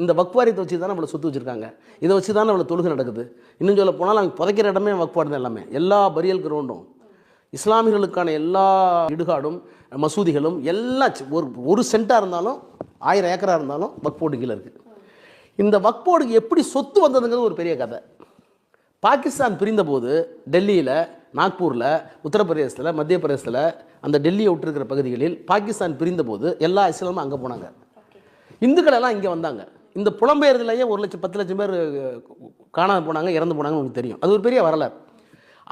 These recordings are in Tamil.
இந்த வக்ஃப் வாரியத்தை வச்சு தான் நம்மளை சொத்து வச்சுருக்காங்க. இதை வச்சு தான் நம்மளை தொழுகை நடக்குது. இன்னும் சொல்ல போனால் அவங்க புதைக்கிற இடமே வக்ஃப் வாரியம் தான். எல்லாமே எல்லா பரியல் கிரவுண்டும் இஸ்லாமியர்களுக்கான எல்லா இடுகாடும் மசூதிகளும் எல்லாம் ஒரு சென்ட்டாக இருந்தாலும் 1000 ஏக்கராக இருந்தாலும் வக்ஃப் போர்டு கீழே இருக்குது. இந்த வக்ஃப் போர்டுக்கு எப்படி சொத்து வந்ததுங்கிறது ஒரு பெரிய கதை. பாகிஸ்தான் பிரிந்தபோது டெல்லியில், நாக்பூரில், உத்தரப்பிரதேசத்தில், மத்திய பிரதேசத்தில், அந்த டெல்லியை விட்டுருக்கிற பகுதிகளில் பாகிஸ்தான் பிரிந்தபோது எல்லா இஸ்லாமும் அங்கே போனாங்க. இந்துக்கள் எல்லாம் இங்கே வந்தாங்க. இந்த புலம்பெயர்தலையே 1 லட்சம் 10 லட்சம் பேர் காணாமல் போனாங்க, இறந்து போனாங்கன்னு உங்களுக்கு தெரியும். அது ஒரு பெரிய வரலாறு.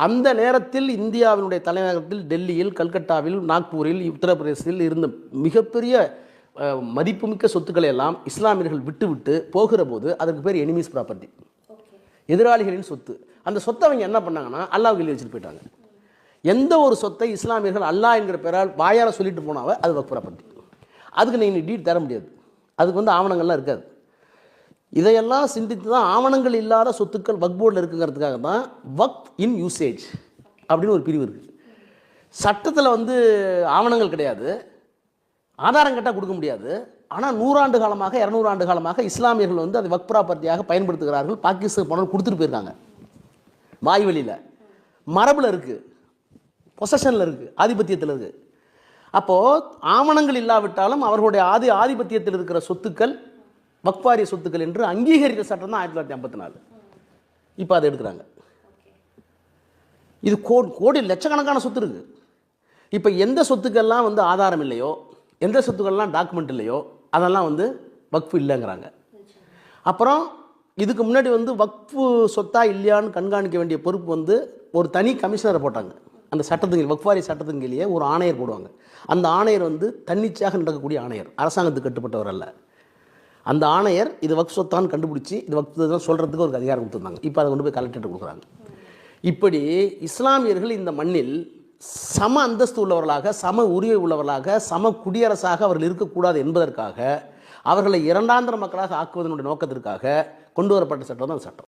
அந்த நேரத்தில் இந்தியாவினுடைய தலைநகரத்தில் டெல்லியில், கல்கட்டாவில், நாக்பூரில், உத்தரப்பிரதேசத்தில் இருந்த மிகப்பெரிய மதிப்புமிக்க சொத்துக்களை எல்லாம் இஸ்லாமியர்கள் விட்டு போகிற போது அதற்கு பேர் எனிமீஸ் ப்ராப்பர்ட்டி, எதிராளிகளின் சொத்து. அந்த சொத்தை அவங்க என்ன பண்ணாங்கன்னா அல்லாஹ்வுக்கு எழுதி வச்சுட்டு போயிட்டாங்க. எந்த ஒரு சொத்தை இஸ்லாமியர்கள் அல்லாஹ் என்கிற பெயரால் வாயால் சொல்லிட்டு போனாவே அது வக்ஃப் ப்ராப்பர்ட்டி. அதுக்கு நீங்கள் டீட் தர முடியாது. அதுக்கு ஆவணங்கள்லாம் இருக்காது. இதையெல்லாம் சிந்தித்து தான் ஆவணங்கள் இல்லாத சொத்துக்கள் வக்ஃப் போர்டில் இருக்குங்கிறதுக்காக தான் வக்ஃப் இன் யூசேஜ் அப்படின்னு ஒரு பிரிவு இருக்குது. சட்டத்தில் ஆவணங்கள் கிடையாது, ஆதாரம் கேட்டால் கொடுக்க முடியாது. ஆனால் 100 ஆண்டு காலமாக 200 ஆண்டு காலமாக இஸ்லாமியர்கள் அதை வக்ஃப் ப்ராப்பர்ட்டியாக பயன்படுத்துகிறார்கள். பாகிஸ்தான் போனால் கொடுத்துட்டு போயிருக்காங்க. வாய்வெளியில் மரபில் இருக்குது, பொசஷனில் இருக்குது, ஆதிபத்தியத்தில் இருக்குது. அப்போது ஆவணங்கள் இல்லாவிட்டாலும் அவர்களுடைய ஆதிபத்தியத்தில் இருக்கிற சொத்துக்கள் வக்ஃப் வாரிய சொத்துக்கள் என்று அங்கீகரித்த சட்டம் தான் 1954. இப்போ அதை எடுக்கிறாங்க. இது கோடி லட்சக்கணக்கான சொத்து இருக்குது. இப்போ எந்த சொத்துக்கள்லாம் ஆதாரம் இல்லையோ, எந்த சொத்துக்கள்லாம் டாக்குமெண்ட் இல்லையோ அதெல்லாம் வக்ஃப் இல்லைங்கிறாங்க. அப்புறம் இதுக்கு முன்னாடி வக்ஃப் சொத்தா இல்லையான்னு கண்காணிக்க வேண்டிய பொறுப்பு ஒரு தனி கமிஷனரை போட்டாங்க. அந்த சட்டத்துக்கு வக்ஃப் வாரிய சட்டத்தின் கீழே ஒரு ஆணையர் போடுவாங்க. அந்த ஆணையர் தன்னிச்சையாக நடக்கக்கூடிய ஆணையர், அரசாங்கத்துக்கு கட்டுப்பட்டவர் அல்ல. அந்த ஆணையர் இது வக்ஃப் சொத்தான்னு கண்டுபிடிச்சி இது வக்ஃப் தான் சொல்கிறதுக்கு ஒரு அதிகாரம் கொடுத்துருந்தாங்க. இப்போ அதை கொண்டு போய் கலெக்டர்கிட்ட கொடுக்குறாங்க. இப்படி இஸ்லாமியர்கள் இந்த மண்ணில் சம அந்தஸ்து உள்ளவர்களாக, சம உரிமை உள்ளவர்களாக, சம குடியரசாக அவர்கள் இருக்கக்கூடாது என்பதற்காக அவர்களை இரண்டாந்திர மக்களாக ஆக்குவதனுடைய நோக்கத்திற்காக கொண்டு வரப்பட்ட சட்டம் தான் சட்டம்.